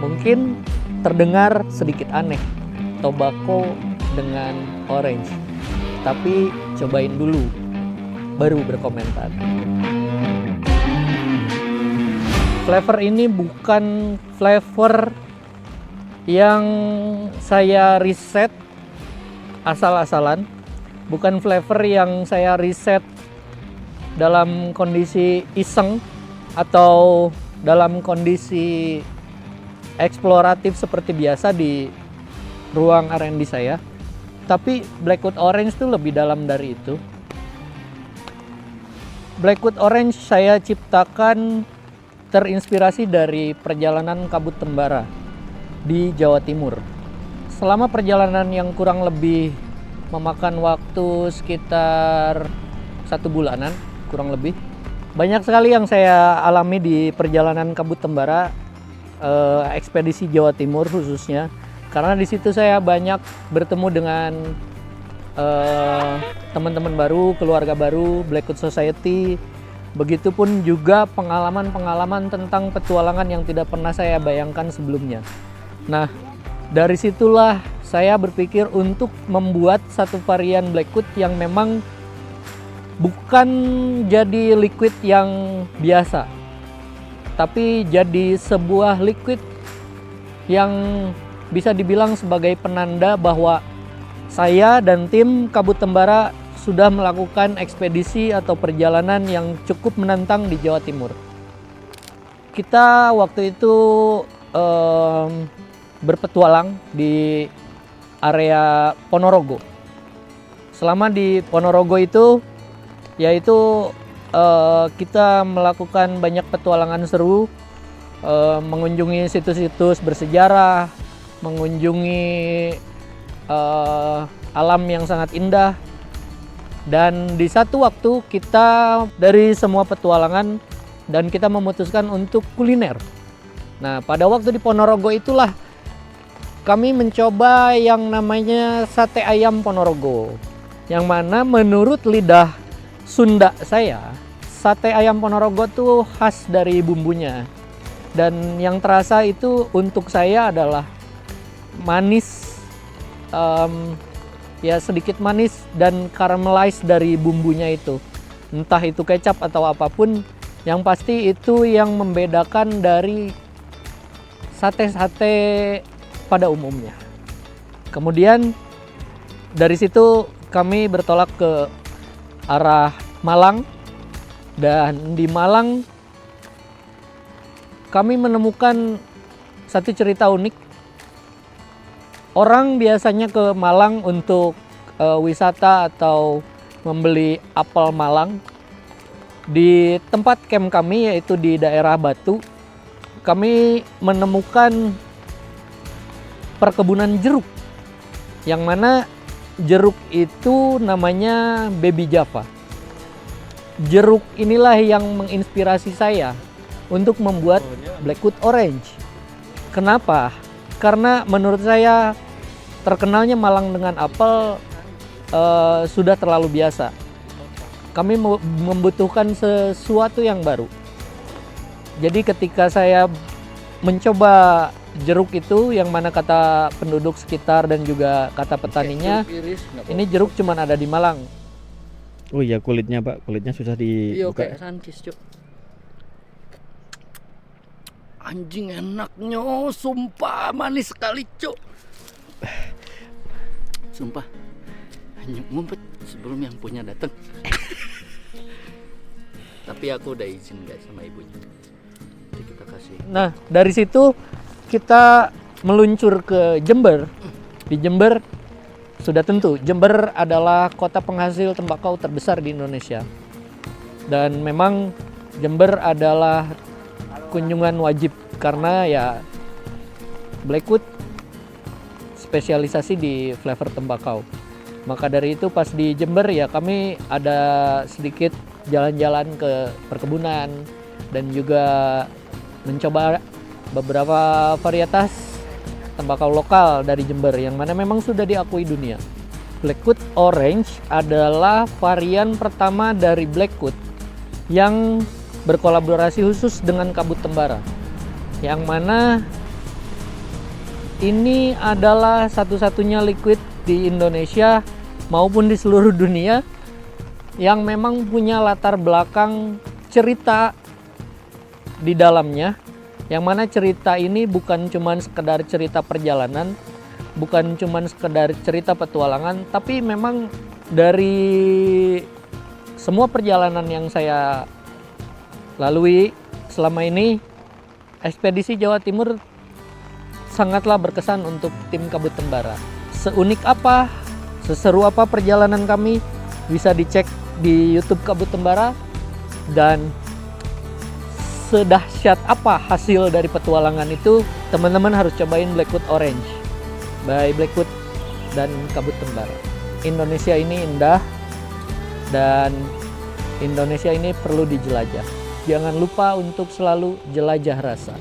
Mungkin terdengar sedikit aneh, tobacco dengan orange. Tapi cobain dulu, baru berkomentar. Flavor ini bukan flavor yang saya riset asal-asalan, bukan flavor yang saya riset dalam kondisi iseng atau dalam kondisi eksploratif seperti biasa di ruang R&D saya. Tapi Blackwood Orange itu lebih dalam dari itu. Blackwood Orange saya ciptakan terinspirasi dari perjalanan Kabut Tembara di Jawa Timur. Selama perjalanan yang kurang lebih memakan waktu sekitar 1 bulanan, kurang lebih. Banyak sekali yang saya alami di perjalanan Kabut Tembara, ekspedisi Jawa Timur khususnya. Karena di situ saya banyak bertemu dengan teman-teman baru, keluarga baru, Blackwood Society. Begitupun juga pengalaman-pengalaman tentang petualangan yang tidak pernah saya bayangkan sebelumnya. Nah, dari situlah saya berpikir untuk membuat satu varian Blackwood yang memang bukan jadi liquid yang biasa, tapi jadi sebuah liquid yang bisa dibilang sebagai penanda bahwa saya dan tim Kabut Tembara sudah melakukan ekspedisi atau perjalanan yang cukup menantang di Jawa Timur. Kita waktu itu berpetualang di area Ponorogo. Selama di Ponorogo itu, yaitu kita melakukan banyak petualangan seru, mengunjungi situs-situs bersejarah, mengunjungi alam yang sangat indah. Dan di satu waktu kita dari semua petualangan dan kita memutuskan untuk kuliner. Nah, pada waktu di Ponorogo itulah kami mencoba yang namanya sate ayam Ponorogo. Yang mana menurut lidah Sunda saya, sate ayam Ponorogo tuh khas dari bumbunya. Dan yang terasa itu untuk saya adalah manis, ya sedikit manis dan caramelize dari bumbunya itu. Entah itu kecap atau apapun, yang pasti itu yang membedakan dari sate-sate pada umumnya. Kemudian dari situ kami bertolak ke arah Malang, dan di Malang kami menemukan satu cerita unik. Orang biasanya ke Malang untuk wisata atau membeli apel Malang. Di tempat camp kami, yaitu di daerah Batu, kami menemukan perkebunan jeruk. Yang mana jeruk itu namanya Baby Java. Jeruk inilah yang menginspirasi saya untuk membuat Blackwood Orange. Kenapa? Karena menurut saya terkenalnya Malang dengan apel sudah terlalu biasa. Kami membutuhkan sesuatu yang baru. Jadi ketika saya mencoba jeruk itu, yang mana kata penduduk sekitar dan juga kata petaninya, ini jeruk cuma ada di Malang. Oh iya, kulitnya Pak, kulitnya susah dibuka. Iya, kayak sankis, Cuk. Anjing enaknya, sumpah manis sekali, Cuk. Sumpah, hanya ngumpet sebelum yang punya datang. Tapi aku udah izin guys sama ibunya. Jadi kita kasih. Nah, dari situ kita meluncur ke Jember. Di Jember sudah tentu Jember adalah kota penghasil tembakau terbesar di Indonesia. Dan memang Jember adalah kunjungan wajib karena ya Blackwood spesialisasi di flavor tembakau. Maka dari itu pas di Jember ya kami ada sedikit jalan-jalan ke perkebunan dan juga mencoba beberapa varietas tembakau lokal dari Jember yang mana memang sudah diakui dunia. Blackwood Orange adalah varian pertama dari Blackwood yang berkolaborasi khusus dengan Kabut Tembara, yang mana ini adalah satu-satunya liquid di Indonesia maupun di seluruh dunia yang memang punya latar belakang cerita di dalamnya, yang mana cerita ini bukan cuman sekedar cerita perjalanan, bukan cuman sekedar cerita petualangan, tapi memang dari semua perjalanan yang saya lalui selama ini, ekspedisi Jawa Timur sangatlah berkesan untuk tim Kabut Tembara. Seunik apa, seseru apa perjalanan kami, bisa dicek di YouTube Kabut Tembara, dan sedahsyat apa hasil dari petualangan itu, teman-teman harus cobain Blackwood Orange by Blackwood dan Kabut Tembara. Indonesia ini indah dan Indonesia ini perlu dijelajah. Jangan lupa untuk selalu jelajah rasa.